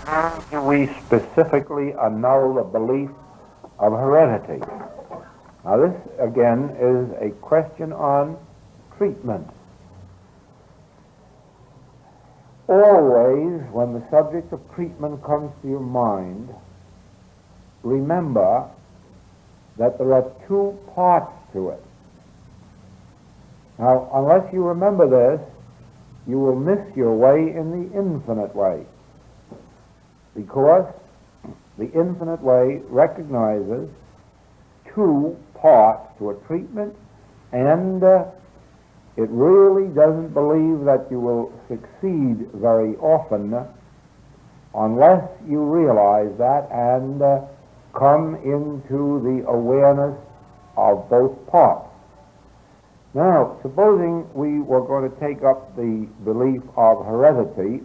how do we specifically annul the belief of heredity? Now this, again, is a question on treatment. Always, when the subject of treatment comes to your mind, remember that there are two parts to it. Now, unless you remember this, you will miss your way in the infinite way, because the infinite way recognizes two parts to a treatment, and it really doesn't believe that you will succeed very often unless you realize that and come into the awareness of both parts. Now, supposing we were going to take up the belief of heredity,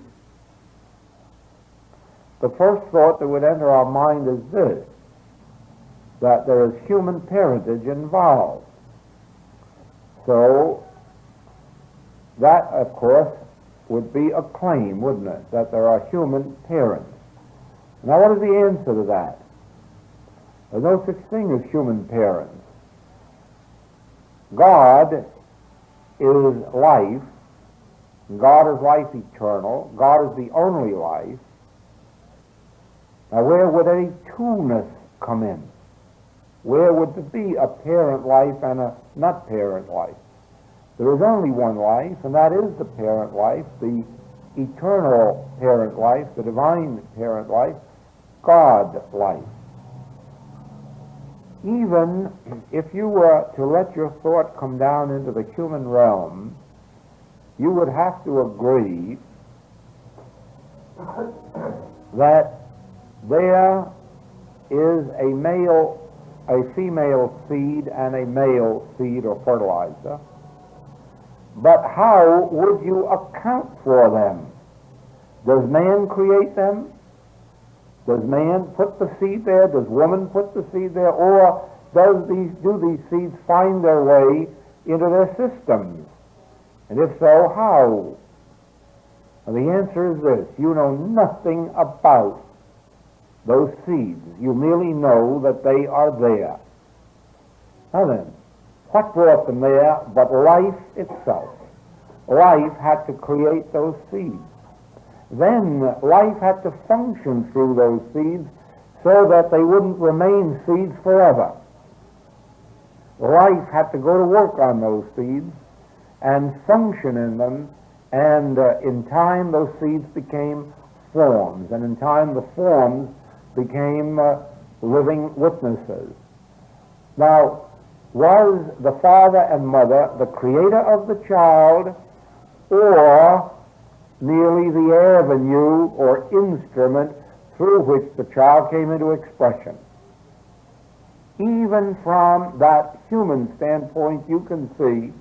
the first thought that would enter our mind is this, that there is human parentage involved. So, that, of course, would be a claim, wouldn't it, that there are human parents. Now, what is the answer to that? There's no such thing as human parents. God is life. God is life eternal. God is the only life. Now, where would any two-ness come in? Where would there be a parent life and a not parent life? There is only one life, and that is the parent life, the eternal parent life, the divine parent life, God life. Even if you were to let your thought come down into the human realm, you would have to agree that there is a female seed and a male seed or fertilizer. But how would you account for them? Does man create them? Does man put the seed there? Does woman put the seed there? Or do these seeds find their way into their systems? And if so, how? And the answer is this: you know nothing about those seeds. You merely know that they are there. Now then, what brought them there but life itself? Life had to create those seeds. Then life had to function through those seeds so that they wouldn't remain seeds forever. Life had to go to work on those seeds and function in them, and in time those seeds became forms, and in time the forms became living witnesses. Now, was the father and mother the creator of the child, or merely the avenue or instrument through which the child came into expression? Even from that human standpoint, you can see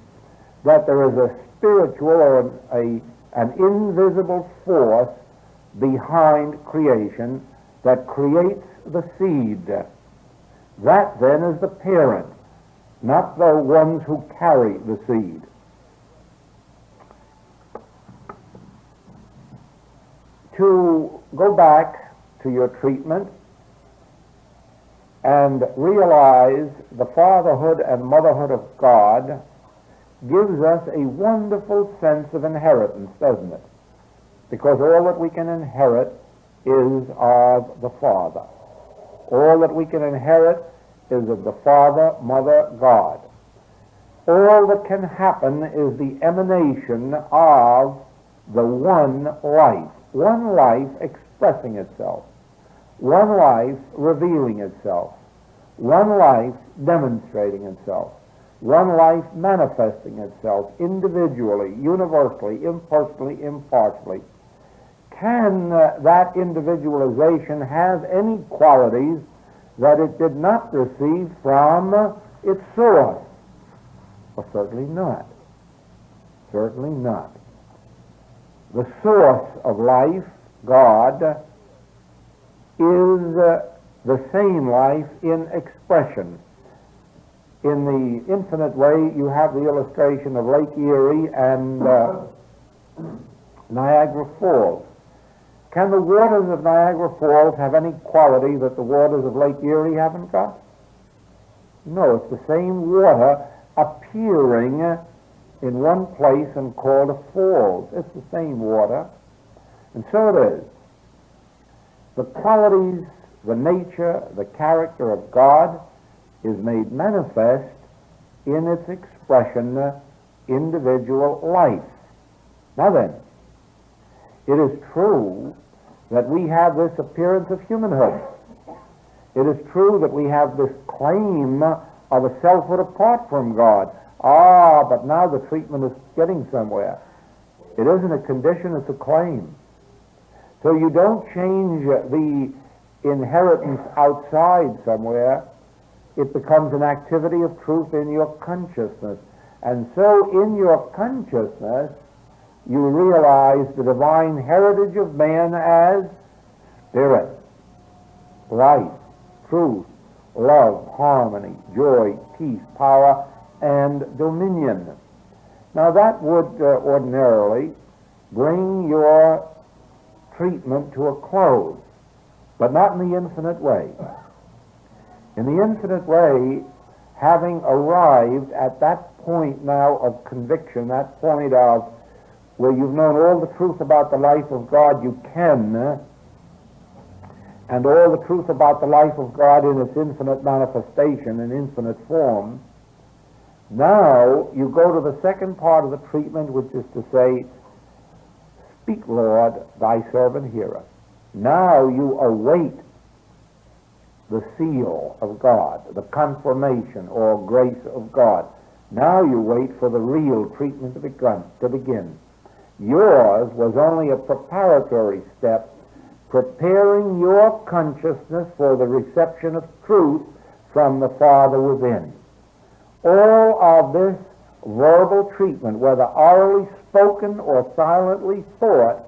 that there is a spiritual or an invisible force behind creation that creates the seed. That then is the parent, not the ones who carry the seed. To go back to your treatment and realize the fatherhood and motherhood of God gives us a wonderful sense of inheritance, doesn't it? Because all that we can inherit is of the Father. All that we can inherit is of the Father, Mother, God. All that can happen is the emanation of the one life expressing itself, one life revealing itself, one life demonstrating itself, one life manifesting itself individually, universally, impersonally, impartially. Can that individualization have any qualities that it did not receive from its source? Well, certainly not. Certainly not. The source of life, God, is the same life in expression. In the infinite way, you have the illustration of Lake Erie and Niagara Falls. Can the waters of Niagara Falls have any quality that the waters of Lake Erie haven't got? No, it's the same water appearing in one place and called a falls. It's the same water. And so it is. The qualities, the nature, the character of God is made manifest in its expression, individual life. Now then, it is true that we have this appearance of humanhood. It is true that we have this claim of a selfhood apart from God. But now the treatment is getting somewhere. It isn't a condition, it's a claim. So you don't change the inheritance outside somewhere. It becomes an activity of truth in your consciousness. And so in your consciousness, you realize the divine heritage of man as spirit, life, truth, love, harmony, joy, peace, power, and dominion. Now that would ordinarily bring your treatment to a close, but not in the infinite way. In the infinite way, having arrived at that point now of conviction, that point of where you've known all the truth about the life of God you can, and all the truth about the life of God in its infinite manifestation, in infinite form, now you go to the second part of the treatment, which is to say, speak, Lord, thy servant heareth. Now you await the seal of God, the confirmation or grace of God. Now you wait for the real treatment to begin. Yours was only a preparatory step, preparing your consciousness for the reception of truth from the Father within. All of this verbal treatment, whether orally spoken or silently thought,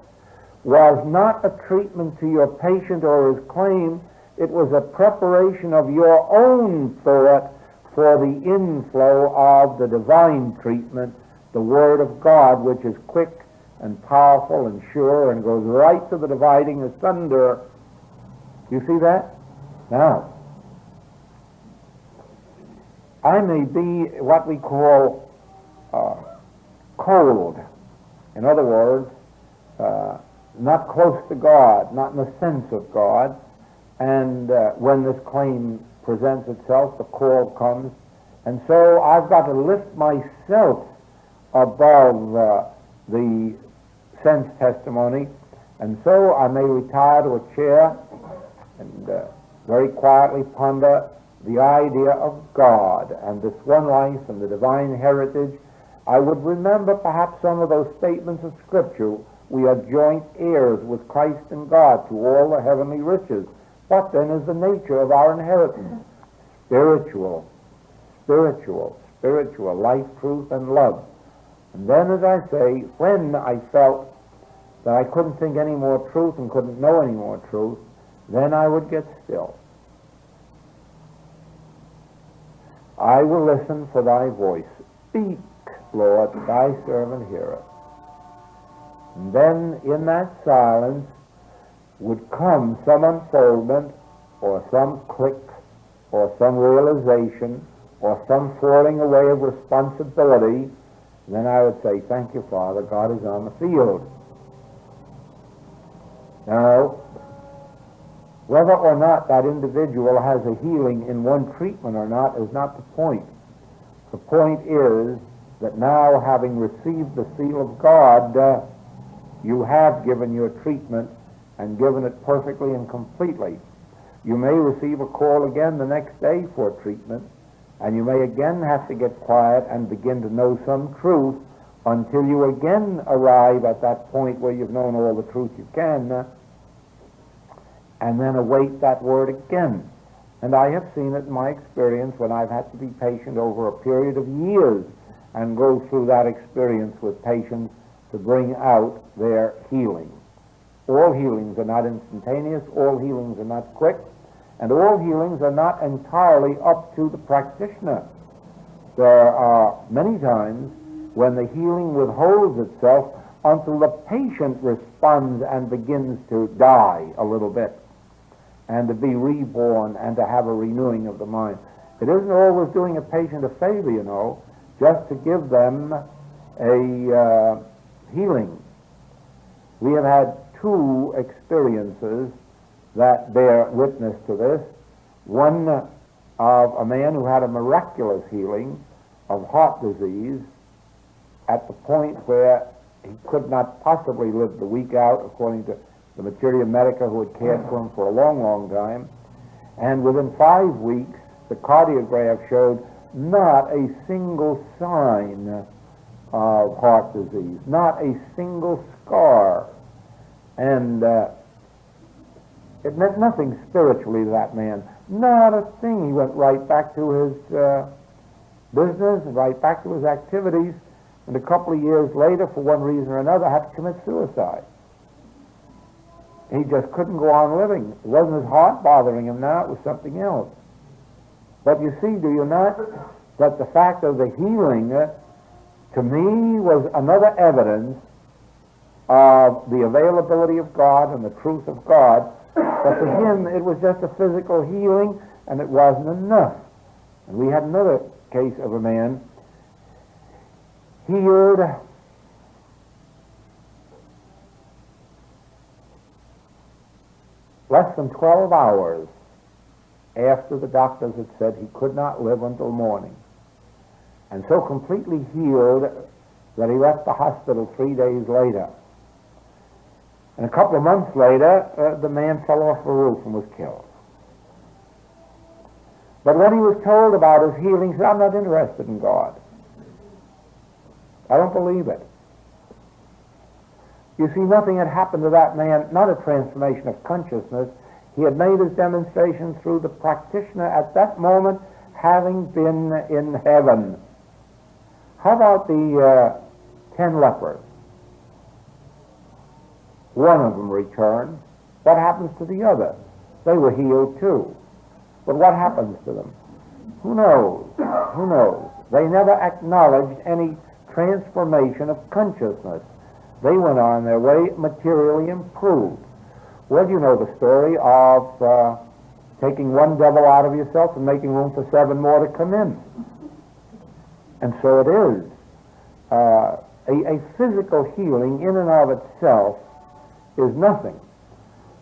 was not a treatment to your patient or his claim. It was a preparation of your own thought for the inflow of the divine treatment, the Word of God, which is quick and powerful and sure and goes right to the dividing asunder. You see that? Now, I may be what we call cold. In other words, not close to God, not in the sense of God. And when this claim presents itself, the call comes. And so I've got to lift myself above the sense testimony. And so I may retire to a chair and very quietly ponder the idea of God and this one life and the divine heritage. I would remember perhaps some of those statements of Scripture. We are joint heirs with Christ and God to all the heavenly riches. What then is the nature of our inheritance? Spiritual, life, truth, and love. And then, as I say, when I felt that I couldn't think any more truth and couldn't know any more truth, then I would get still. I will listen for thy voice. Speak, Lord, thy servant heareth. And then in that silence would come some unfoldment or some click or some realization or some falling away of responsibility. And then I would say, thank you, Father, God is on the field. Now, whether or not that individual has a healing in one treatment or not is not the point. The point is that now, having received the seal of God, you have given your treatment and given it perfectly and completely. You may receive a call again the next day for treatment, and you may again have to get quiet and begin to know some truth until you again arrive at that point where you've known all the truth you can, and then await that word again. And I have seen it in my experience when I've had to be patient over a period of years and go through that experience with patients to bring out their healing. All healings are not instantaneous, all healings are not quick, and all healings are not entirely up to the practitioner. There are many times when the healing withholds itself until the patient responds and begins to die a little bit and to be reborn and to have a renewing of the mind. It isn't always doing a patient a favor, you know, just to give them a healing. We have had two experiences that bear witness to this. One of a man who had a miraculous healing of heart disease at the point where he could not possibly live the week out, according to the Materia Medica who had cared for him for a long, long time. And within 5 weeks, the cardiograph showed not a single sign of heart disease, not a single scar. And it meant nothing spiritually to that man, not a thing. He went right back to his business and right back to his activities, and a couple of years later, for one reason or another, had to commit suicide. He just couldn't go on living. It wasn't his heart bothering him now, it was something else. But you see, do you not, that the fact of the healing, to me, was another evidence of the availability of God and the truth of God, but to him it was just a physical healing, and it wasn't enough. And we had another case of a man healed less than 12 hours after the doctors had said he could not live until morning, and so completely healed that he left the hospital 3 days later. And a couple of months later, the man fell off the roof and was killed. But when he was told about his healing, he said, "I'm not interested in God. I don't believe it." You see, nothing had happened to that man, not a transformation of consciousness. He had made his demonstration through the practitioner at that moment having been in heaven. How about the 10 lepers? One of them returned. What happens to the other? They were healed too. But what happens to them? Who knows? Who knows? They never acknowledged any transformation of consciousness. They went on their way materially improved. Well, you know the story of taking one devil out of yourself and making room for 7 more to come in. And so it is. A physical healing in and of itself is nothing.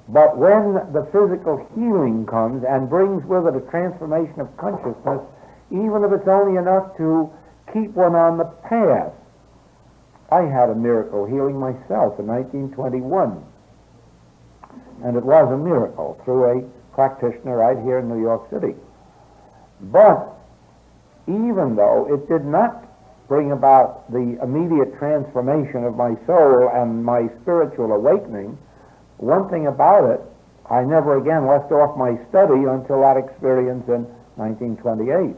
But when the physical healing comes and brings with it a transformation of consciousness, even if it's only enough to keep one on the path. I had a miracle healing myself in 1921. And it was a miracle through a practitioner right here in New York City. But even though it did not bring about the immediate transformation of my soul and my spiritual awakening, one thing about it, I never again left off my study until that experience in 1928.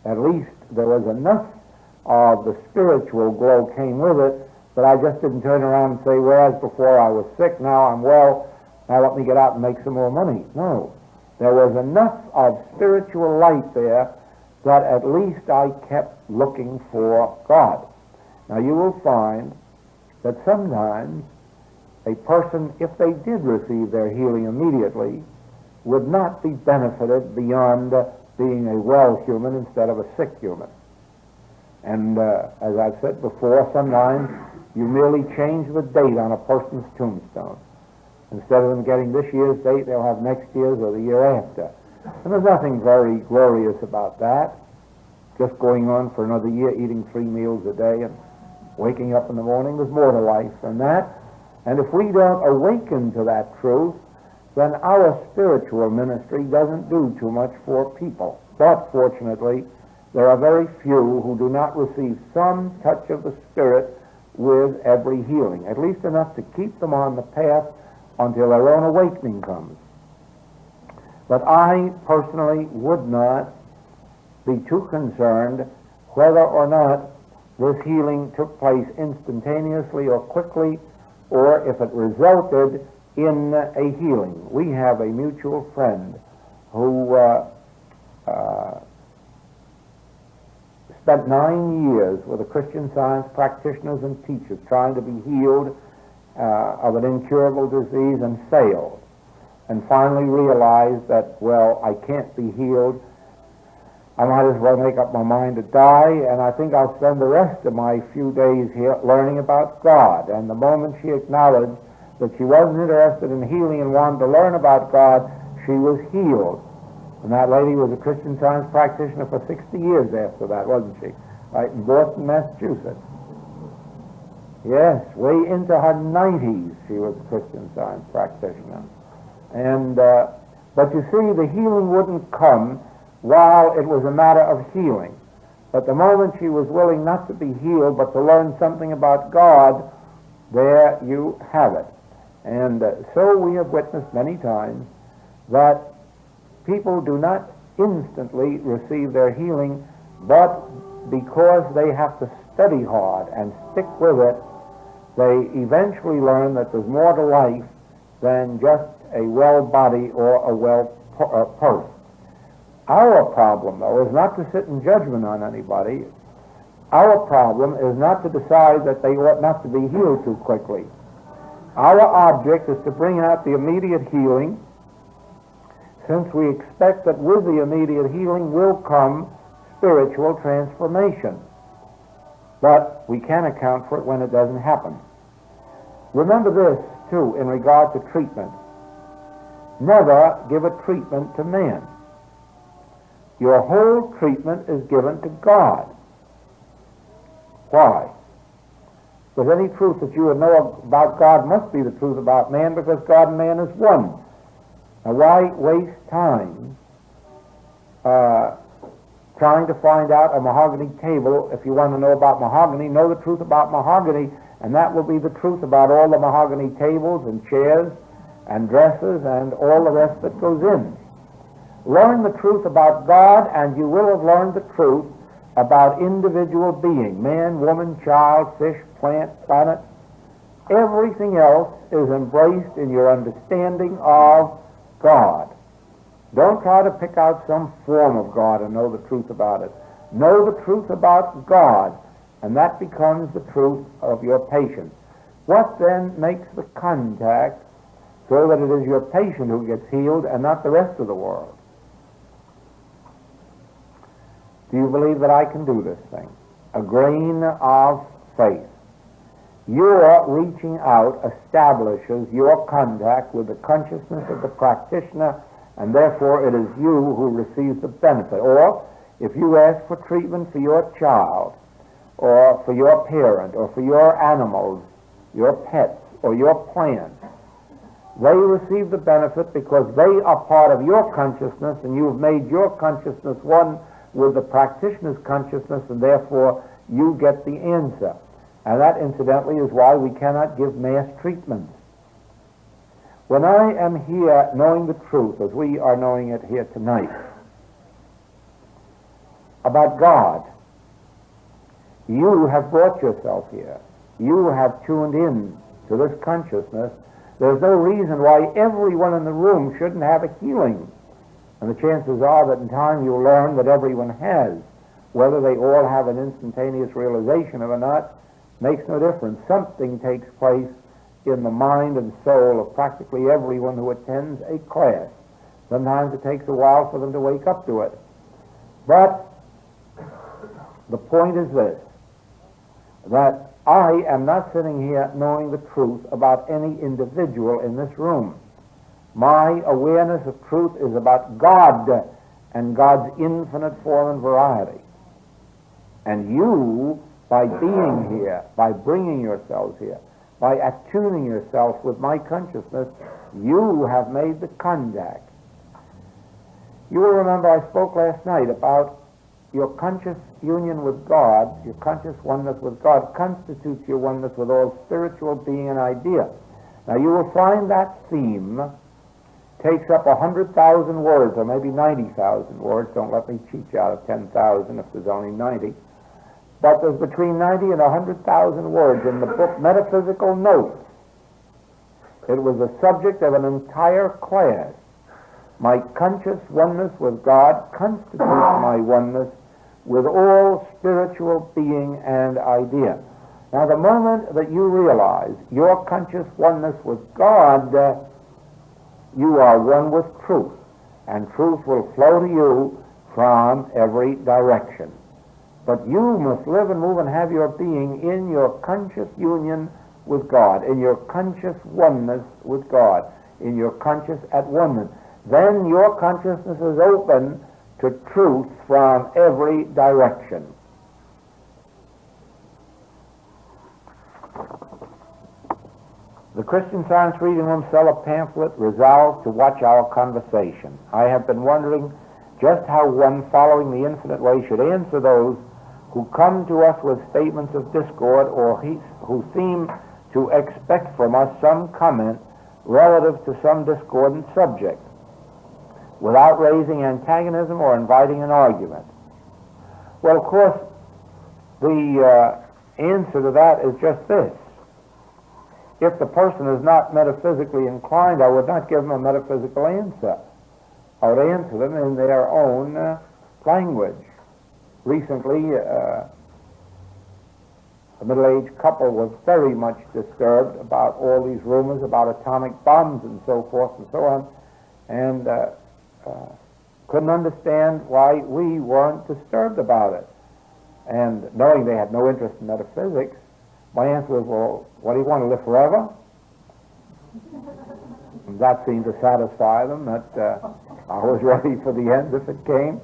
At least there was enough of the spiritual glow came with it, but I just didn't turn around and say, whereas before I was sick, now I'm well, now let me get out and make some more money. No. There was enough of spiritual light there that at least I kept looking for God. Now you will find that sometimes a person, if they did receive their healing immediately, would not be benefited beyond being a well human instead of a sick human. And as I've said before, sometimes you merely change the date on a person's tombstone. Instead of them getting this year's date, they'll have next year's or the year after. And there's nothing very glorious about that. Just going on for another year, eating 3 meals a day and waking up in the morning. There's more to life than that. And if we don't awaken to that truth, then our spiritual ministry doesn't do too much for people. But fortunately, there are very few who do not receive some touch of the Spirit with every healing, at least enough to keep them on the path until their own awakening comes. But I personally would not be too concerned whether or not this healing took place instantaneously or quickly, or if it resulted in a healing. We have a mutual friend who spent 9 years with the Christian Science practitioners and teachers trying to be healed of an incurable disease and failed. And finally realized that, well, I can't be healed. I might as well make up my mind to die, and I think I'll spend the rest of my few days here learning about God. And the moment she acknowledged that she wasn't interested in healing and wanted to learn about God, she was healed. And that lady was a Christian Science practitioner for 60 years after that, wasn't she? Right in Boston, Massachusetts. Yes, way into her 90s she was a Christian Science practitioner. And but you see, the healing wouldn't come while it was a matter of healing. But the moment she was willing not to be healed but to learn something about God, there you have it. And so we have witnessed many times that people do not instantly receive their healing, but because they have to study hard and stick with it, they eventually learn that there's more to life than just a well body or a well purse. Our problem, though, is not to sit in judgment on anybody. Our problem is not to decide that they ought not to be healed too quickly. Our object is to bring out the immediate healing, since we expect that with the immediate healing will come spiritual transformation. But we can't account for it when it doesn't happen. Remember this, too, in regard to treatment. Never give a treatment to man. Your whole treatment is given to God. Why? Because any truth that you would know about God must be the truth about man, because God and man is one. Now, why waste time trying to find out a mahogany table? If you want to know about mahogany, know the truth about mahogany, and that will be the truth about all the mahogany tables and chairs and dresses and all the rest that goes in. Learn the truth about God, and you will have learned the truth about individual being, man, woman, child, fish, plant, planet. Everything else is embraced in your understanding of God. Don't try to pick out some form of God and know the truth about it. Know the truth about God, and that becomes the truth of your patient. What then makes the contact so that it is your patient who gets healed and not the rest of the world? Do you believe that I can do this thing? A grain of faith. Your reaching out establishes your contact with the consciousness of the practitioner, and therefore it is you who receives the benefit. Or if you ask for treatment for your child, or for your parent, or for your animals, your pets, or your plants, they receive the benefit because they are part of your consciousness, and you have made your consciousness one with the practitioner's consciousness, and therefore you get the answer. And that, incidentally, is why we cannot give mass treatments. When I am here knowing the truth, as we are knowing it here tonight, about God, you have brought yourself here. You have tuned in to this consciousness. There's no reason why everyone in the room shouldn't have a healing. And the chances are that in time you'll learn that everyone has. Whether they all have an instantaneous realization of it or not makes no difference. Something takes place in the mind and soul of practically everyone who attends a class. Sometimes it takes a while for them to wake up to it. But the point is this, that I am not sitting here knowing the truth about any individual in this room. My awareness of truth is about God and God's infinite form and variety. And you, by being here, by bringing yourselves here, by attuning yourself with my consciousness, you have made the contact. You will remember I spoke last night about your conscious union with God, your conscious oneness with God constitutes your oneness with all spiritual being and idea. Now you will find that theme takes up 100,000 words, or maybe 90,000 words. Don't let me cheat you out of 10,000 if there's only 90. But there's between 90 and 100,000 words in the book Metaphysical Notes. It was the subject of an entire class. My conscious oneness with God constitutes my oneness with all spiritual being and idea. Now, the moment that you realize your conscious oneness with God, you are one with truth, and truth will flow to you from every direction. But you must live and move and have your being in your conscious union with God, in your conscious oneness with God, in your conscious at one. Then your consciousness is open to truth from every direction. The Christian Science Reading Room sell a pamphlet resolved to watch our conversation. I have been wondering just how one following the infinite way should answer those who come to us with statements of discord or who seem to expect from us some comment relative to some discordant subject without raising antagonism or inviting an argument. Well, of course, the answer to that is just this. If the person is not metaphysically inclined, I would not give them a metaphysical answer. I would answer them in their own language. Recently, a middle-aged couple was very much disturbed about all these rumors about atomic bombs and so forth and so on, and couldn't understand why we weren't disturbed about it. And knowing they had no interest in metaphysics, my answer was, well, what do you want, to live forever? And that seemed to satisfy them, that I was ready for the end if it came.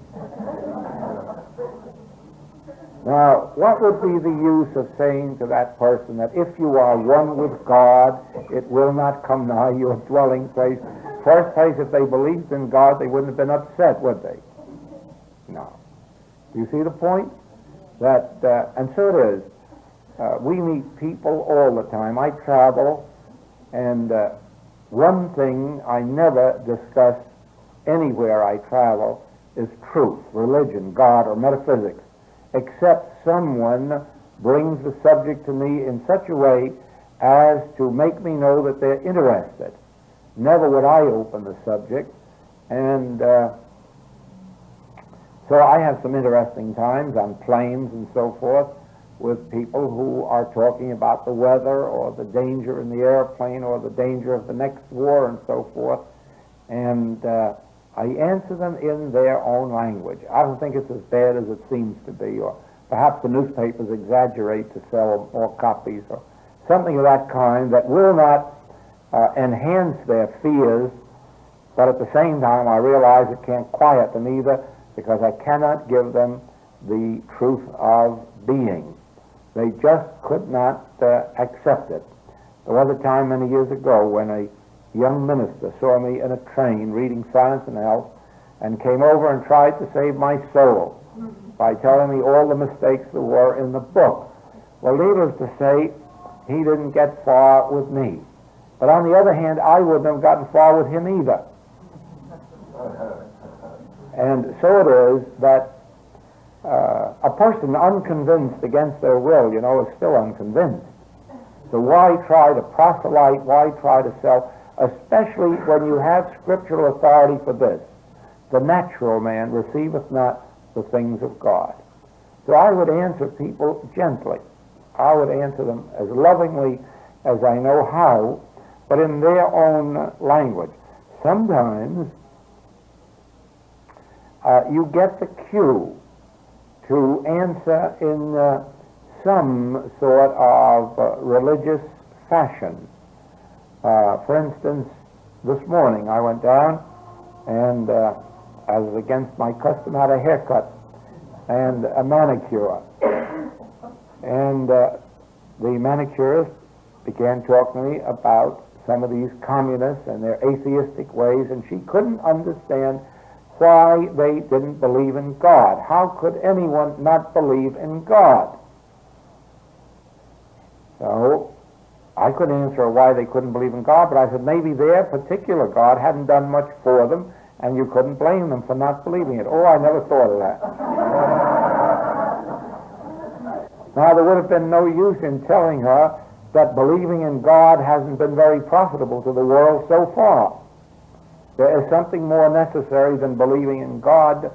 Now, what would be the use of saying to that person that if you are one with God, it will not come nigh your dwelling place? First place, if they believed in God, they wouldn't have been upset, would they? No. Do you see the point? That, and so it is. We meet people all the time. I travel, and one thing I never discuss anywhere I travel is truth, religion, God, or metaphysics, except someone brings the subject to me in such a way as to make me know that they're interested. Never would I open the subject, and so I have some interesting times on planes and so forth with people who are talking about the weather or the danger in the airplane or the danger of the next war and so forth, and I answer them in their own language. I don't think it's as bad as it seems to be, or perhaps the newspapers exaggerate to sell more copies, or something of that kind that will not enhance their fears, but at the same time I realize it can't quiet them either, because I cannot give them the truth of being. They just could not accept it. There was a time many years ago when a young minister saw me in a train reading Science and Health and came over and tried to save my soul by telling me all the mistakes there were in the book. Well, needless to say, he didn't get far with me. But on the other hand, I wouldn't have gotten far with him either. And so it is that a person unconvinced against their will, is still unconvinced. So why try to proselyte, why try to sell, especially when you have scriptural authority for this? The natural man receiveth not the things of God. So I would answer people gently. I would answer them as lovingly as I know how, but in their own language. Sometimes you get the cue to answer in some sort of religious fashion. For instance, this morning I went down and I was against my custom, had a haircut and a manicure. And the manicurist began talking to me about some of these communists and their atheistic ways, and she couldn't understand why they didn't believe in God. How could anyone not believe in God? So I couldn't answer why they couldn't believe in God, but I said maybe their particular God hadn't done much for them, and you couldn't blame them for not believing it. Oh, I never thought of that. Now, there would have been no use in telling her that believing in God hasn't been very profitable to the world so far. There is something more necessary than believing in God.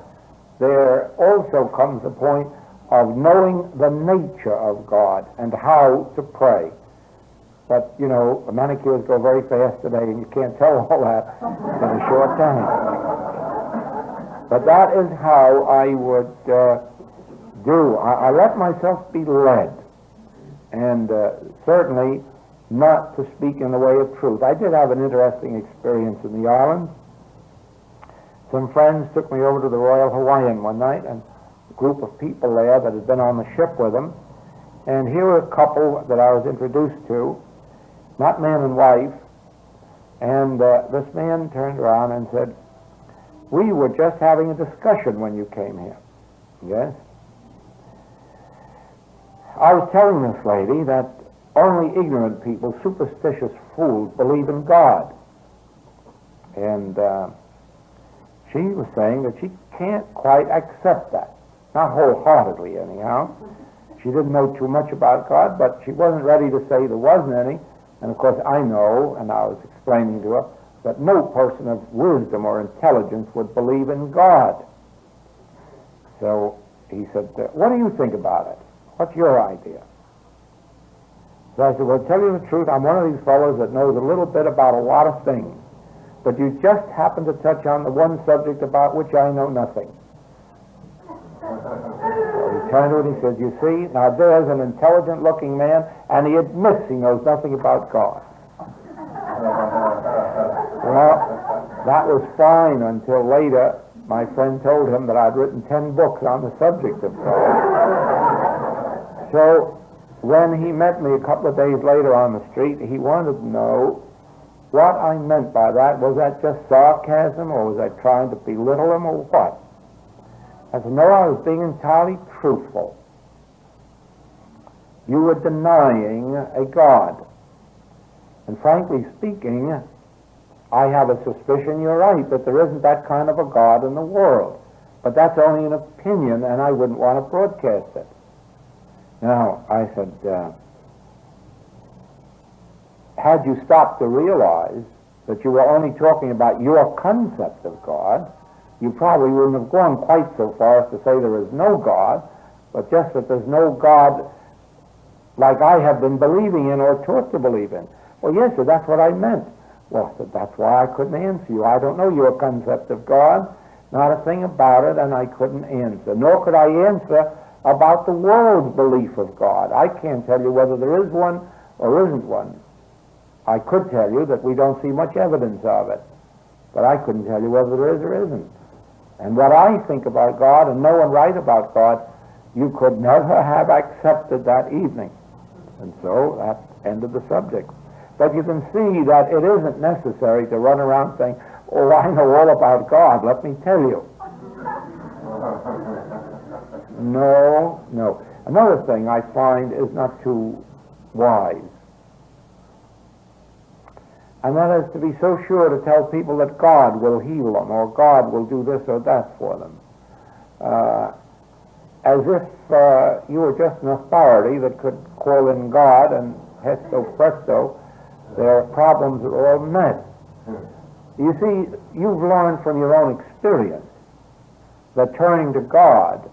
there also comes a point of knowing the nature of God and how to pray. But, you know, manicures go very fast today, and you can't tell all that in a short time. But that is how I would do. I let myself be led, and certainly not to speak in the way of truth. I did have an interesting experience in the islands. Some friends took me over to the Royal Hawaiian one night, and a group of people there that had been on the ship with them. And here were a couple that I was introduced to, not man and wife. And this man turned around and said, "We were just having a discussion when you came here." Yes? I was telling this lady that only ignorant people, superstitious fools, believe in God. And she was saying that she can't quite accept that. Not wholeheartedly, anyhow. She didn't know too much about God, but she wasn't ready to say there wasn't any. And of course I know, and I was explaining to her, that no person of wisdom or intelligence would believe in God. So he said, "What do you think about it? What's your idea?" So I said, "Well, to tell you the truth, I'm one of these fellows that knows a little bit about a lot of things, but you just happen to touch on the one subject about which I know nothing." So he turned to it and he said, "You see, now there's an intelligent-looking man, and he admits he knows nothing about God." Well, that was fine until later my friend told him that I'd written 10 books on the subject of God. So when he met me a couple of days later on the street, he wanted to know what I meant by that. Was that just sarcasm, or was I trying to belittle him, or what? I said, "No, I was being entirely truthful. You were denying a God. And frankly speaking, I have a suspicion you're right, that there isn't that kind of a God in the world. But that's only an opinion, and I wouldn't want to broadcast it." Now, I said, had you stopped to realize that you were only talking about your concept of God, you probably wouldn't have gone quite so far as to say there is no God, but just that there's no God like I have been believing in or taught to believe in. "Well, yes, sir, that's what I meant." Well, I said, "That's why I couldn't answer you. I don't know your concept of God, not a thing about it, and I couldn't answer. Nor could I answer about the world's belief of God. I can't tell you whether there is one or isn't one. I could tell you that we don't see much evidence of it, but I couldn't tell you whether there is or isn't. And what I think about God and know and write about God, you could never have accepted that evening." And so that ended the subject. But you can see that it isn't necessary to run around saying, "Oh, I know all about God, let me tell you." No. Another thing I find is not too wise, and that is to be so sure to tell people that God will heal them, or God will do this or that for them, as if you were just an authority that could call in God and presto presto, their problems are all met. You see, you've learned from your own experience that turning to God,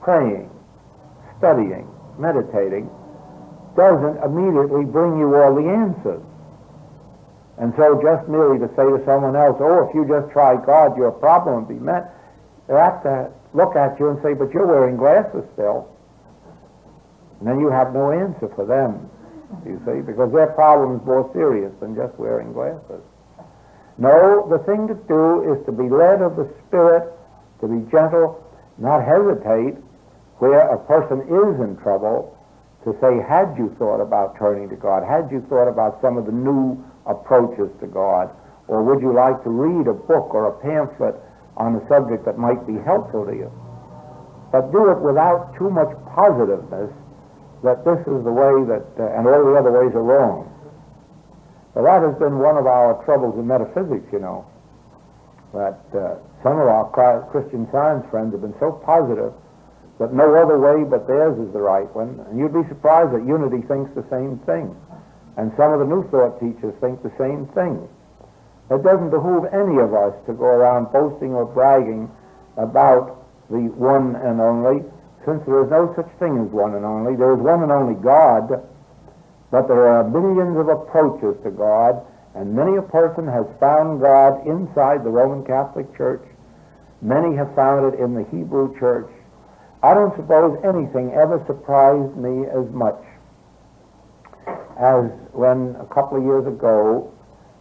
praying, studying, meditating, doesn't immediately bring you all the answers. And so just merely to say to someone else, "Oh, if you just try God, your problem will be met," they have to look at you and say, "But you're wearing glasses still." And then you have no answer for them, you see, because their problem is more serious than just wearing glasses. No, the thing to do is to be led of the Spirit, to be gentle, not hesitate where a person is in trouble, to say, "Had you thought about turning to God? Had you thought about some of the new approaches to God? Or would you like to read a book or a pamphlet on a subject that might be helpful to you?" But do it without too much positiveness that this is the way that, and all the other ways are wrong. Well, that has been one of our troubles in metaphysics, you know, that some of our Christian Science friends have been so positive that no other way but theirs is the right one, and you'd be surprised that Unity thinks the same thing, and some of the New Thought teachers think the same thing. It doesn't behoove any of us to go around boasting or bragging about the one and only, since there is no such thing as one and only. There is one and only God, but there are millions of approaches to God, and many a person has found God inside the Roman Catholic Church. Many have found it in the Hebrew Church. I don't suppose anything ever surprised me as much as when a couple of years ago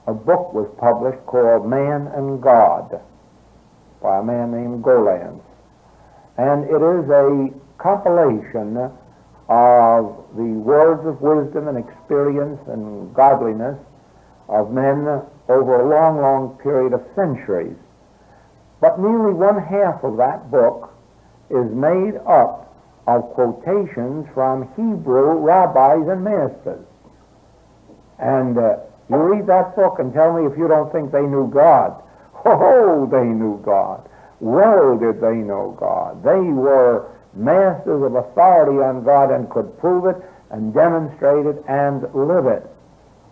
a book was published called Man and God by a man named Goldsmith. And it is a compilation of the words of wisdom and experience and godliness of men over a long, long period of centuries. But nearly one half of that book is made up of quotations from Hebrew rabbis and masters. And you read that book and tell me if you don't think they knew God. Oh, they knew God. Well did they know God. They were masters of authority on God and could prove it and demonstrate it and live it.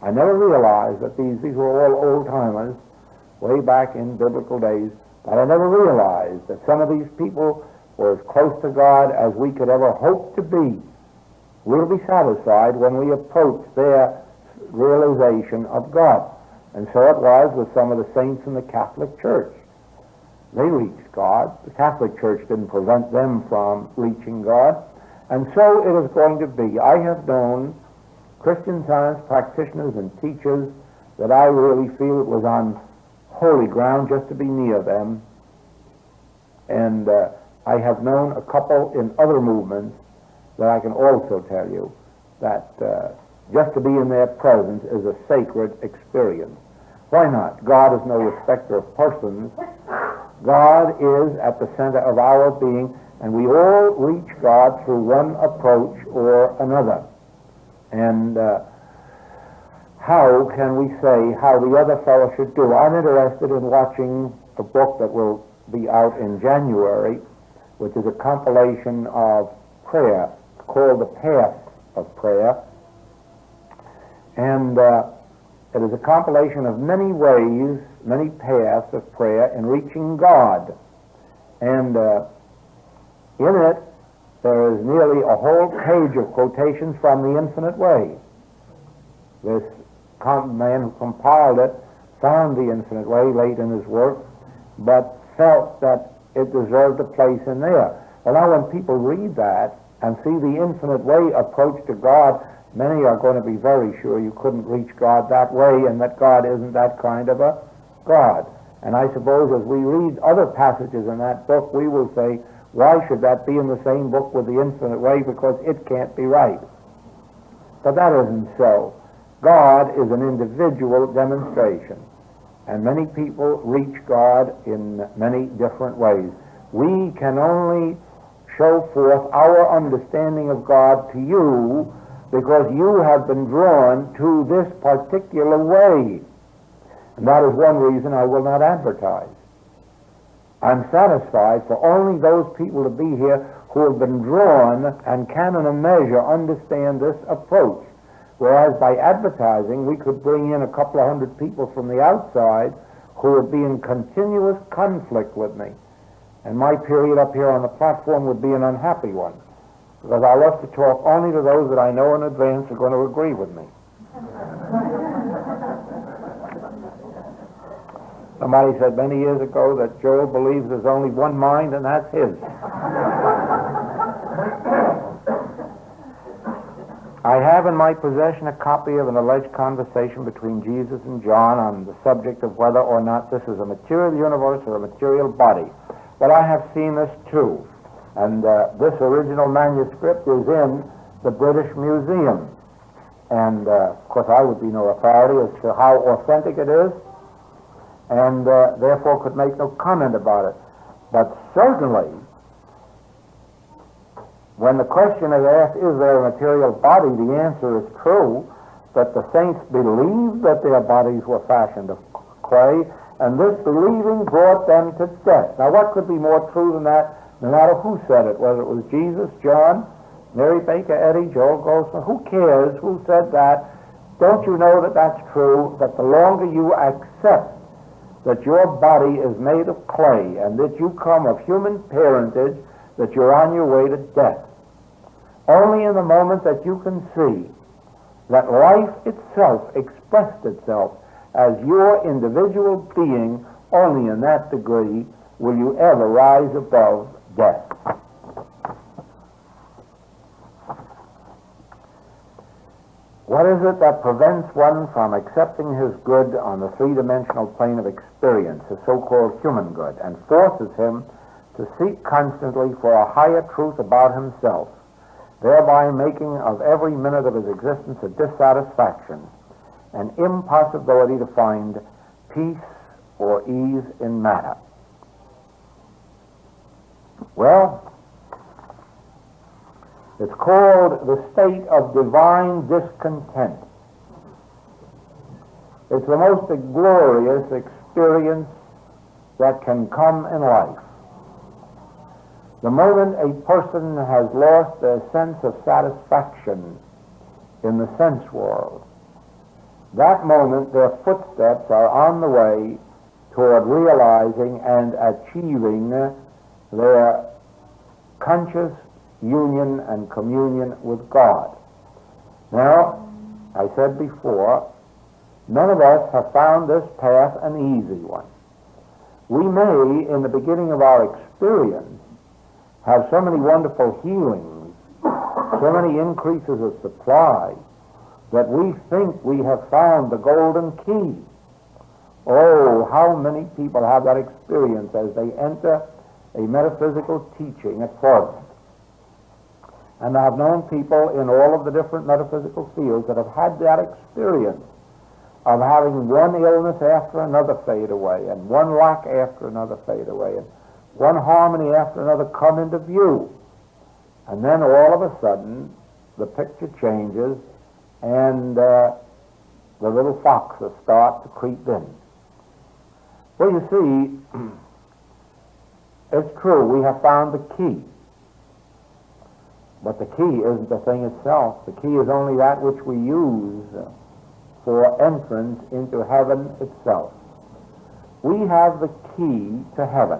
I never realized that these were all old-timers way back in biblical days, but I never realized that some of these people were as close to God as we could ever hope to be. We'll be satisfied when we approach their realization of God. And so it was with some of the saints in the Catholic Church. They reached God. The Catholic Church didn't prevent them from reaching God. And so it is going to be. I have known Christian Science practitioners and teachers that I really feel it was on holy ground just to be near them. And I have known a couple in other movements that I can also tell you that just to be in their presence is a sacred experience. Why not? God is no respecter of persons. God is at the center of our being, and we all reach God through one approach or another. And how can we say how the other fellow should do? I'm interested in watching a book that will be out in January, which is a compilation of prayer called The Path of Prayer. And it is a compilation of many ways, many paths of prayer in reaching God. And in it, there is nearly a whole page of quotations from the Infinite Way. This man who compiled it found the Infinite Way late in his work, but felt that it deserved a place in there. Well, now when people read that and see the Infinite Way approach to God, many are going to be very sure you couldn't reach God that way and that God isn't that kind of a God. And I suppose as we read other passages in that book, we will say, why should that be in the same book with the Infinite Way? Because it can't be right. But that isn't so. God is an individual demonstration. And many people reach God in many different ways. We can only show forth our understanding of God to you because you have been drawn to this particular way. And that is one reason I will not advertise. I'm satisfied for only those people to be here who have been drawn and can in a measure understand this approach. Whereas by advertising, we could bring in a couple of hundred people from the outside who would be in continuous conflict with me. And my period up here on the platform would be an unhappy one, because I love to talk only to those that I know in advance are going to agree with me. Somebody said many years ago that Joel believes there's only one mind, and that's his. I have in my possession a copy of an alleged conversation between Jesus and John on the subject of whether or not this is a material universe or a material body. But I have seen this too. And this original manuscript is in the British Museum. And, of course, I would be no authority as to how authentic it is, and therefore could make no comment about it. But certainly, when the question is asked, is there a material body, the answer is true, that the saints believed that their bodies were fashioned of clay, and this believing brought them to death. Now, what could be more true than that? No matter who said it, whether it was Jesus, John, Mary Baker Eddy, Joel Goldsmith, who cares who said that? Don't you know that that's true, that the longer you accept that your body is made of clay and that you come of human parentage, that you're on your way to death. Only in the moment that you can see that life itself expressed itself as your individual being, only in that degree will you ever rise above death. What is it that prevents one from accepting his good on the three-dimensional plane of experience, his so-called human good, and forces him to seek constantly for a higher truth about himself, thereby making of every minute of his existence a dissatisfaction, an impossibility to find peace or ease in matter? Well, it's called the state of divine discontent. It's the most glorious experience that can come in life. The moment a person has lost their sense of satisfaction in the sense world, that moment their footsteps are on the way toward realizing and achieving their conscious union and communion with God. Now, I said before, none of us have found this path an easy one. We may, in the beginning of our experience, have so many wonderful healings, so many increases of supply, that we think we have found the golden key. Oh, how many people have that experience as they enter a metaphysical teaching at first. And I have known people in all of the different metaphysical fields that have had that experience of having one illness after another fade away, and one lack after another fade away, and one harmony after another come into view. And then all of a sudden, the picture changes, and the little foxes start to creep in. Well, you see, it's true, we have found the key. But the key isn't the thing itself. The key is only that which we use for entrance into heaven itself. We have the key to heaven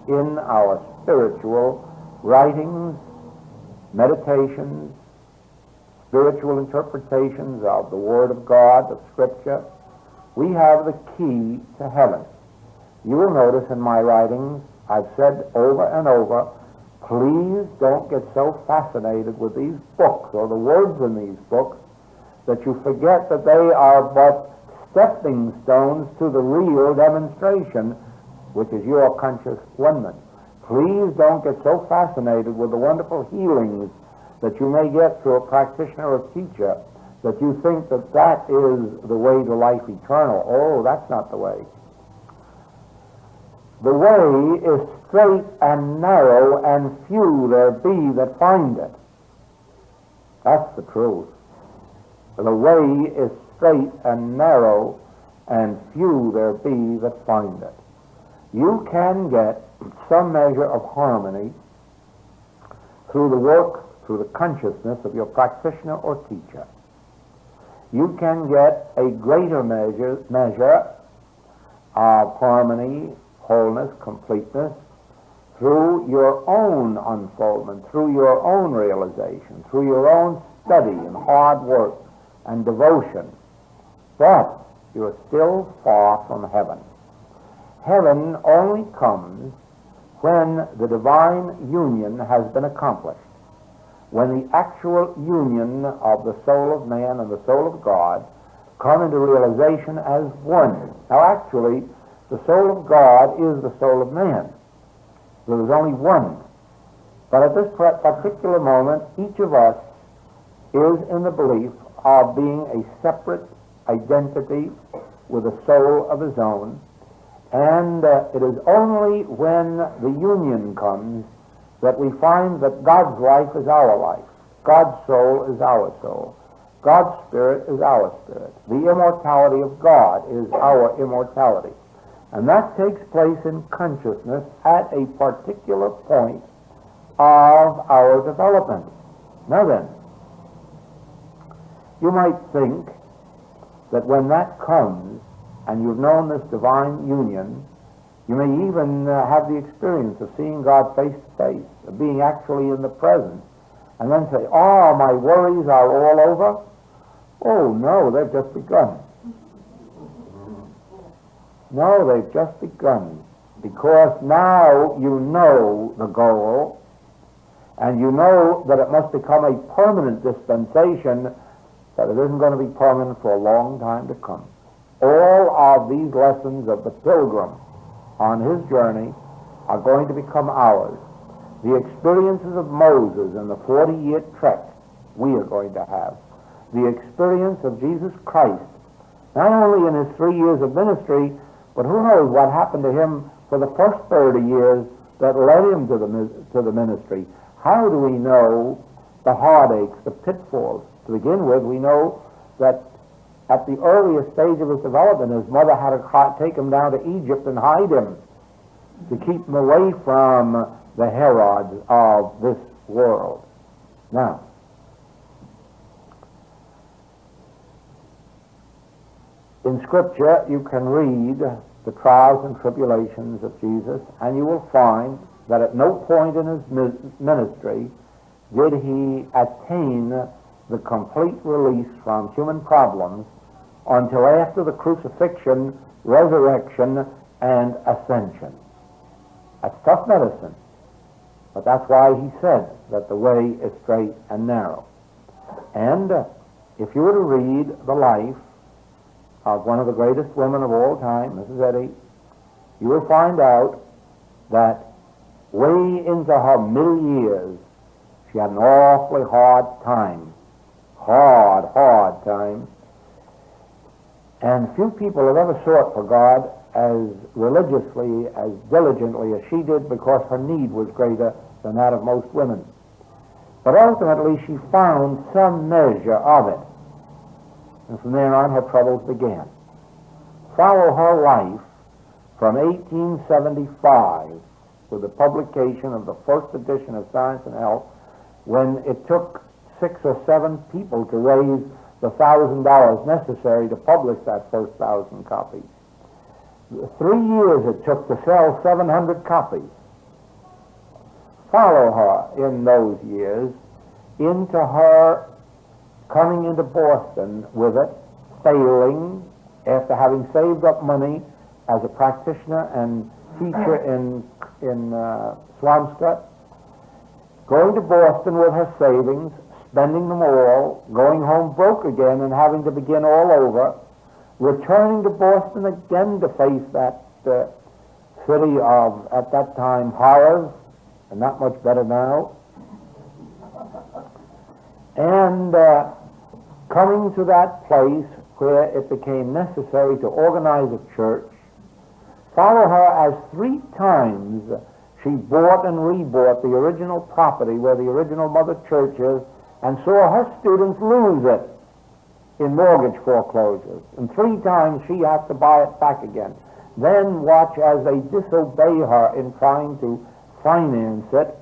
in our spiritual writings, meditations, spiritual interpretations of the Word of God, of Scripture. We have the key to heaven. You will notice in my writings, I've said over and over, please don't get so fascinated with these books or the words in these books that you forget that they are but stepping stones to the real demonstration, which is your conscious oneness. Please don't get so fascinated with the wonderful healings that you may get through a practitioner or teacher that you think that that is the way to life eternal. Oh, that's not the way. The way is straight and narrow, and few there be that find it. That's the truth. The way is straight and narrow, and few there be that find it. You can get some measure of harmony through the work, through the consciousness of your practitioner or teacher. You can get a greater measure of harmony, wholeness, completeness, through your own unfoldment, through your own realization, through your own study and hard work and devotion. But you're still far from heaven. Heaven only comes when the divine union has been accomplished, when the actual union of the soul of man and the soul of God come into realization as one. Now actually, the soul of God is the soul of man. There is only one. But at this particular moment, each of us is in the belief of being a separate identity with a soul of his own. And it is only when the union comes that we find that God's life is our life. God's soul is our soul. God's spirit is our spirit. The immortality of God is our immortality. And that takes place in consciousness at a particular point of our development. Now then, you might think that when that comes, and you've known this divine union, you may even have the experience of seeing God face to face, of being actually in the presence, and then say, oh, my worries are all over. Oh, no, they've just begun. No, they've just begun, because now you know the goal, and you know that it must become a permanent dispensation, that it isn't going to be permanent for a long time to come. All of these lessons of the pilgrim on his journey are going to become ours. The experiences of Moses in the 40-year trek we are going to have. The experience of Jesus Christ, not only in his 3 years of ministry, but who knows what happened to him for the first 30 years that led him to the ministry. How do we know the heartaches, the pitfalls? To begin with, we know that at the earliest stage of his development, his mother had to take him down to Egypt and hide him to keep him away from the Herods of this world. Now, in Scripture, you can read the trials and tribulations of Jesus, and you will find that at no point in his ministry did he attain the complete release from human problems until after the crucifixion, resurrection, and ascension. That's tough medicine, but that's why he said that the way is straight and narrow. And if you were to read the life of one of the greatest women of all time, Mrs. Eddy, you will find out that way into her middle years, she had an awfully hard time. Hard time. And few people have ever sought for God as religiously, as diligently as she did, because her need was greater than that of most women. But ultimately she found some measure of it. And from there on her troubles began. Follow her life from 1875 with the publication of the first edition of Science and Health, when it took 6 or 7 people to raise the $1,000 necessary to publish that first 1,000 copies. 3 years it took to sell 700 copies. Follow her in those years into her coming into Boston with it, failing after having saved up money as a practitioner and teacher in Swampscott, going to Boston with her savings, spending them all, going home broke again and having to begin all over, returning to Boston again to face that city of, at that time, horrors, and not much better now, and coming to that place where it became necessary to organize a church. Follow her as 3 times she bought and rebought the original property where the original mother church is, and saw her students lose it in mortgage foreclosures. And 3 times she had to buy it back again. Then watch as they disobey her in trying to finance it,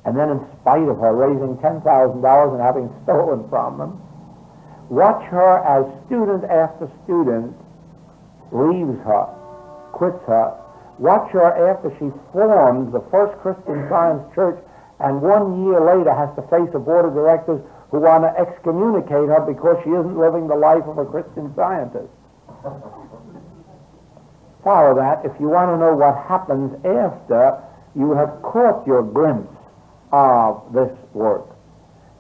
and then in spite of her raising $10,000 and having stolen from them. Watch her as student after student leaves her, quits her. Watch her after she forms the first Christian Science church, and 1 year later has to face a board of directors who want to excommunicate her because she isn't living the life of a Christian Scientist. Follow that if you want to know what happens after you have caught your glimpse of this work.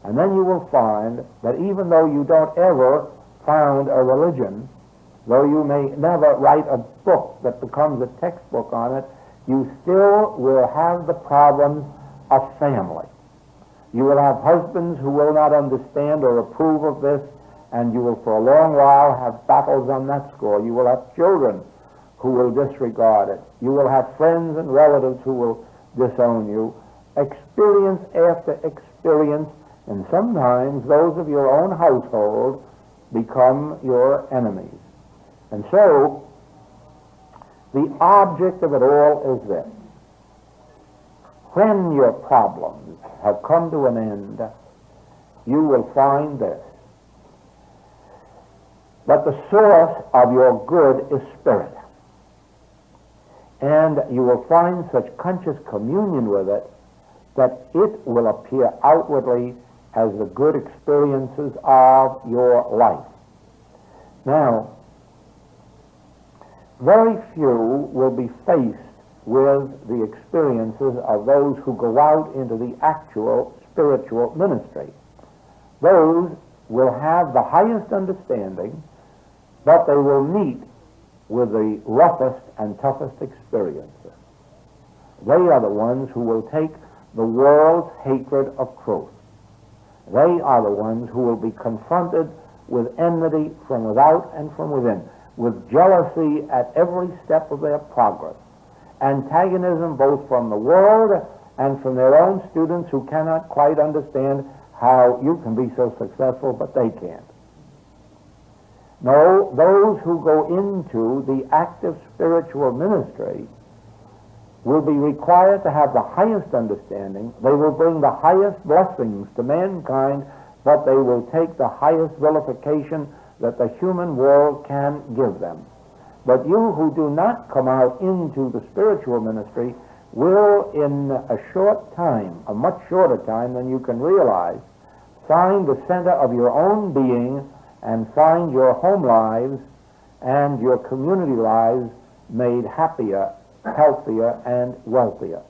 And then you will find that even though you don't ever found a religion, though you may never write a book that becomes a textbook on it, you still will have the problems of family. You will have husbands who will not understand or approve of this, and you will for a long while have battles on that score. You will have children who will disregard it. You will have friends and relatives who will disown you. Experience after experience, and sometimes those of your own household become your enemies. And so, the object of it all is this. When your problems have come to an end, you will find this. But the source of your good is spirit. And you will find such conscious communion with it that it will appear outwardly as the good experiences of your life. Now, very few will be faced with the experiences of those who go out into the actual spiritual ministry. Those will have the highest understanding, but they will meet with the roughest and toughest experiences. They are the ones who will take the world's hatred of truth. They are the ones who will be confronted with enmity from without and from within, with jealousy at every step of their progress, antagonism both from the world and from their own students who cannot quite understand how you can be so successful, but they can't. No, those who go into the active spiritual ministry will be required to have the highest understanding. They will bring the highest blessings to mankind, but they will take the highest vilification that the human world can give them. But you who do not come out into the spiritual ministry will, in a short time, a much shorter time than you can realize, find the center of your own being and find your home lives and your community lives made happier, healthier, and wealthier.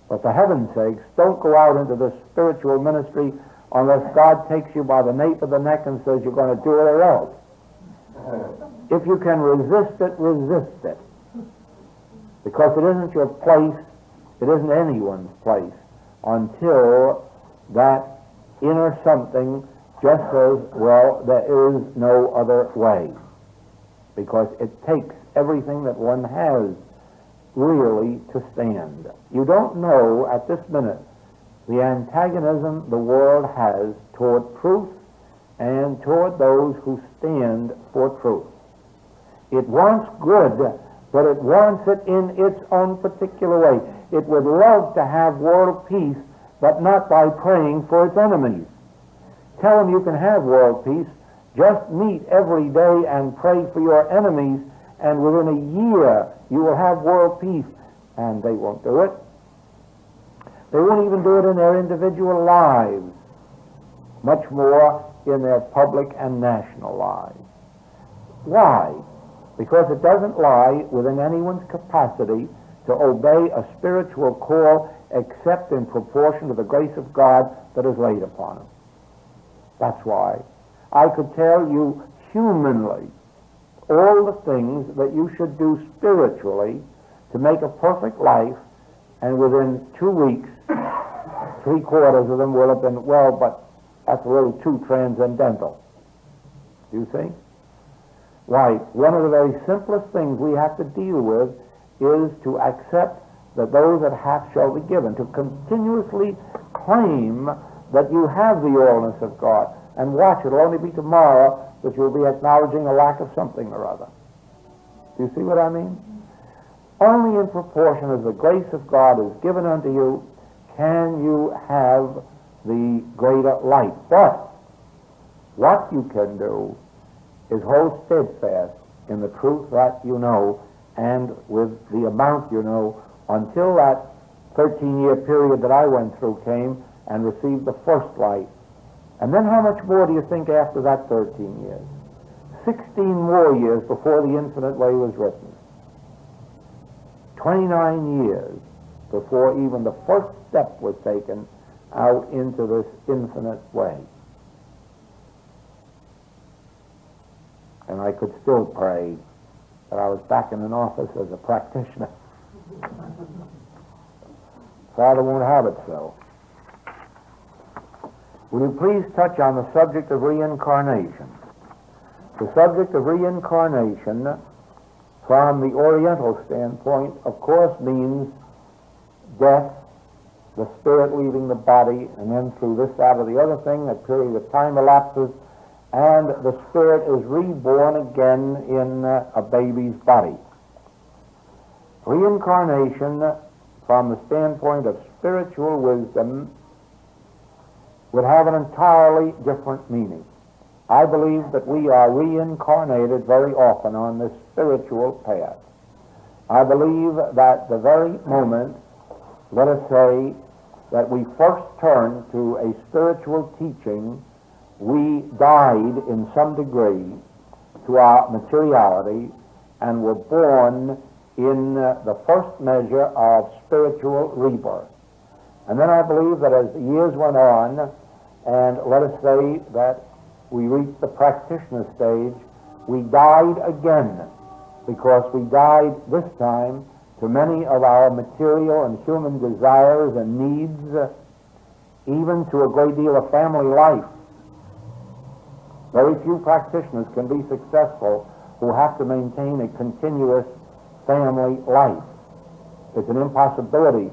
But for heaven's sakes, don't go out into the spiritual ministry unless God takes you by the nape of the neck and says you're going to do it or else. If you can resist it, resist it. Because it isn't your place, it isn't anyone's place, until that inner something just says, well, there is no other way. Because it takes everything that one has really to stand. You don't know at this minute the antagonism the world has toward truth and toward those who stand for truth. It wants good, but it wants it in its own particular way. It would love to have world peace, but not by praying for its enemies. Tell them you can have world peace. Just meet every day and pray for your enemies, and within a year you will have world peace. And they won't do it. They won't even do it in their individual lives, much more in their public and national lives. Why? Because it doesn't lie within anyone's capacity to obey a spiritual call except in proportion to the grace of God that is laid upon them. That's why. I could tell you humanly all the things that you should do spiritually to make a perfect life, and within 2 weeks, 3/4 of them will have been, well, but that's a little too transcendental. Do you see? Why, one of the very simplest things we have to deal with is to accept that those that have shall be given, to continuously claim that you have the allness of God. And watch, it'll only be tomorrow that you'll be acknowledging a lack of something or other. Do you see what I mean? Only in proportion as the grace of God is given unto you can you have the greater light. But what you can do is hold steadfast in the truth that you know and with the amount you know until that 13-year period that I went through came and received the first light. And then how much more do you think after that 13 years? 16 more years before the infinite way was written. 29 years before even the first step was taken out into this infinite way. And I could still pray that I was back in an office as a practitioner. Father won't have it so. Will you please touch on the subject of reincarnation? The subject of reincarnation, from the Oriental standpoint, of course, means death, the spirit leaving the body, and then through this, that, or the other thing, a period of time elapses, and the spirit is reborn again in a baby's body. Reincarnation, from the standpoint of spiritual wisdom, would have an entirely different meaning. I believe that we are reincarnated very often on this spiritual path. I believe that the very moment, let us say, that we first turned to a spiritual teaching, we died in some degree to our materiality and were born in the first measure of spiritual rebirth. And then I believe that as the years went on, and let us say that we reached the practitioner stage, we died again, because we died this time to many of our material and human desires and needs, even to a great deal of family life. Very few practitioners can be successful who have to maintain a continuous family life. It's an impossibility,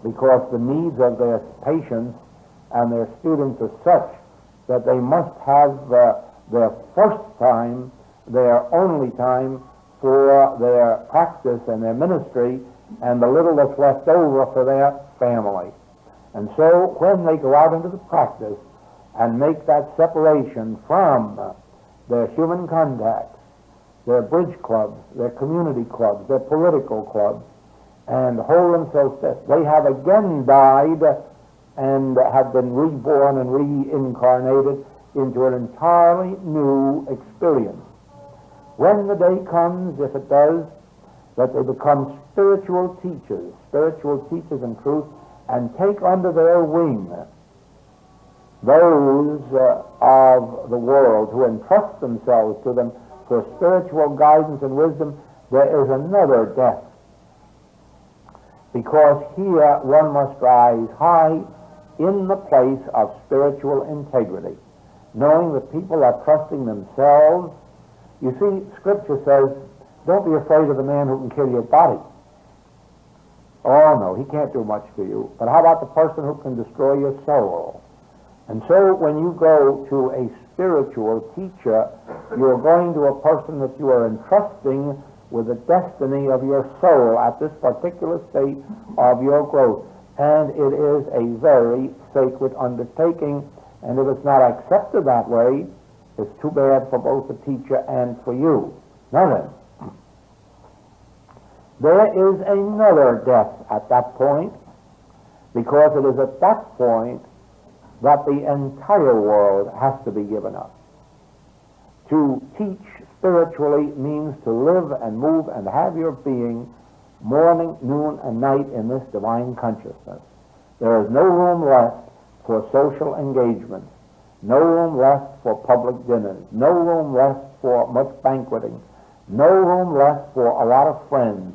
because the needs of their patients and their students are such that they must have their first time, their only time for their practice and their ministry, and the little that's left over for their family. And so when they go out into the practice and make that separation from their human contacts, their bridge clubs, their community clubs, their political clubs, and hold themselves steady, they have again died and have been reborn and reincarnated into an entirely new experience. When the day comes, if it does, that they become spiritual teachers in truth, and take under their wing those of the world who entrust themselves to them for spiritual guidance and wisdom, there is another death. Because here one must rise high in the place of spiritual integrity, knowing that people are trusting themselves. You see, Scripture says, don't be afraid of the man who can kill your body. Oh, no, he can't do much to you. But how about the person who can destroy your soul? And so when you go to a spiritual teacher, you're going to a person that you are entrusting with the destiny of your soul at this particular state of your growth. And it is a very sacred undertaking, and if it's not accepted that way, it's too bad for both the teacher and for you. Now then, there is another death at that point, because it is at that point that the entire world has to be given up. To teach spiritually means to live and move and have your being morning, noon, and night in this divine consciousness. There is no room left for social engagements, no room left for public dinners, no room left for much banqueting, no room left for a lot of friends,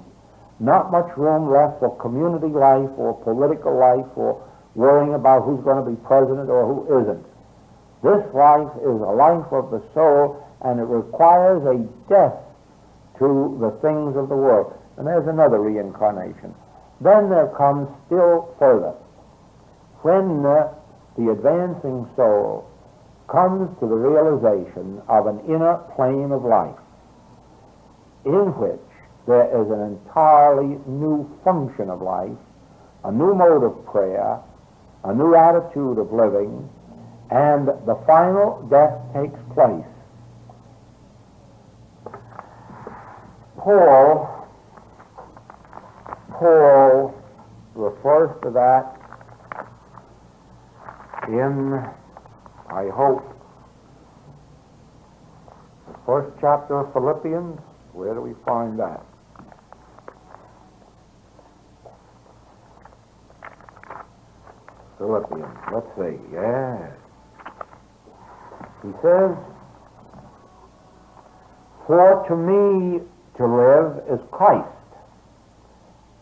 not much room left for community life or political life or worrying about who's going to be president or who isn't. This life is a life of the soul, and it requires a death to the things of the world. And there's another reincarnation. Then there comes still further, when the advancing soul comes to the realization of an inner plane of life in which there is an entirely new function of life, a new mode of prayer, a new attitude of living, and the final death takes place. Paul refers to that in, I hope, the first chapter of Philippians. Where do we find that? Philippians, let's see, yes. He says, "For to me to live is Christ,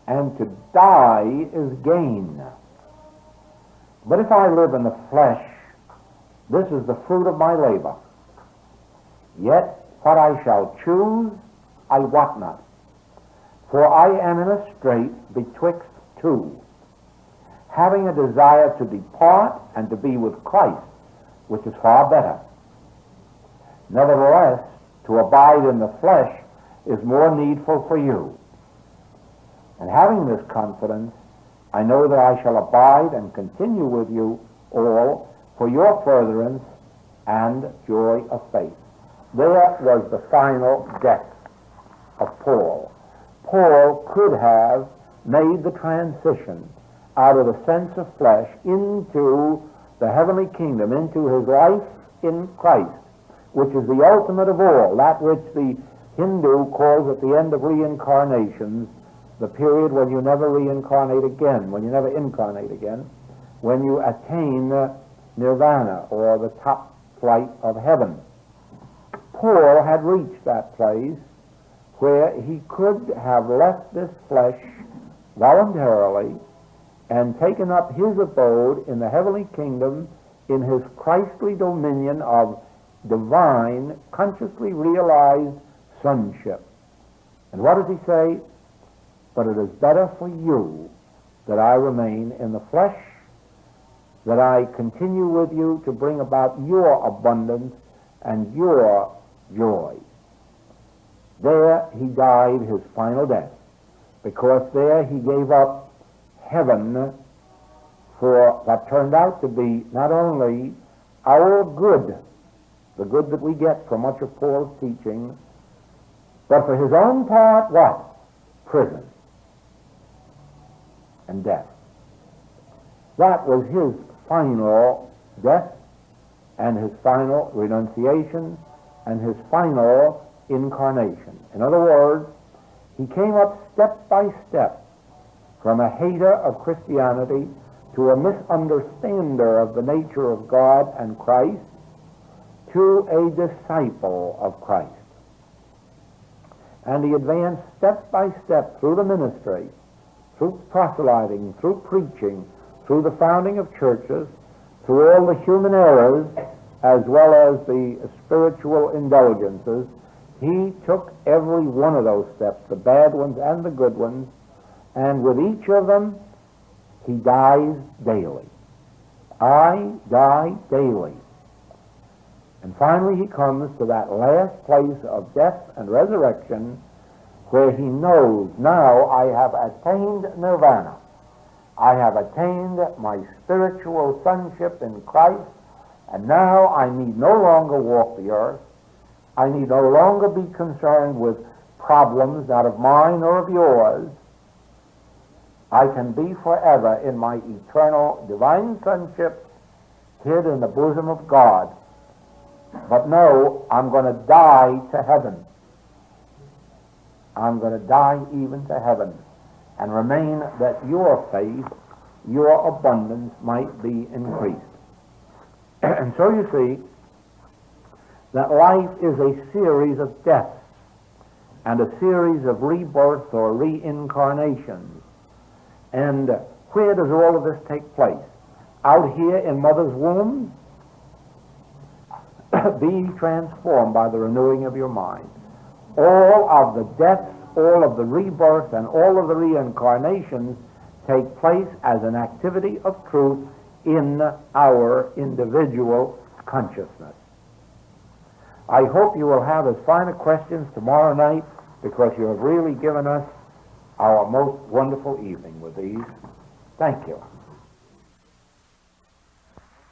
and to die is gain. But if I live in the flesh, this is the fruit of my labor. Yet what I shall choose, I wot not. For I am in a strait betwixt two, having a desire to depart and to be with Christ, which is far better. Nevertheless, to abide in the flesh is more needful for you. And having this confidence, I know that I shall abide and continue with you all for your furtherance and joy of faith. There was the final death of Paul. Paul could have made the transition out of the sense of flesh into the heavenly kingdom, into his life in Christ, which is the ultimate of all, that which the Hindu calls at the end of reincarnations, the period when you never reincarnate again, when you never incarnate again, when you attain nirvana, or the top flight of heaven. Paul had reached that place where he could have left this flesh voluntarily and taken up his abode in the heavenly kingdom in his Christly dominion of divine, consciously realized sonship. And what does he say? But it is better for you that I remain in the flesh, that I continue with you to bring about your abundance and your joy. There he died his final death, because there he gave up heaven for that turned out to be not only our good, the good that we get from much of Paul's teaching, but for his own part, what? Prison and death. That was his final death and his final renunciation and his final incarnation. In other words, he came up step by step from a hater of Christianity to a misunderstander of the nature of God and Christ to a disciple of Christ. And he advanced step by step through the ministry, through proselyting, through preaching, through the founding of churches, through all the human errors as well as the spiritual indulgences. He took every one of those steps, the bad ones and the good ones, and with each of them he dies daily. I die daily. And finally he comes to that last place of death and resurrection where he knows, now I have attained nirvana. I have attained my spiritual sonship in Christ, and now I need no longer walk the earth. I need no longer be concerned with problems, not of mine or of yours. I can be forever in my eternal divine sonship, hid in the bosom of God. But no, I'm going to die to heaven. I'm going to die even to heaven, and remain that your faith, your abundance might be increased. And so you see that life is a series of deaths and a series of rebirths or reincarnations. And where does all of this take place? Out here in mother's womb? Be transformed by the renewing of your mind. All of the deaths, all of the rebirths, and all of the reincarnations take place as an activity of truth in our individual consciousness. I hope you will have as fine a questions tomorrow night, because you have really given us our most wonderful evening with these. Thank you.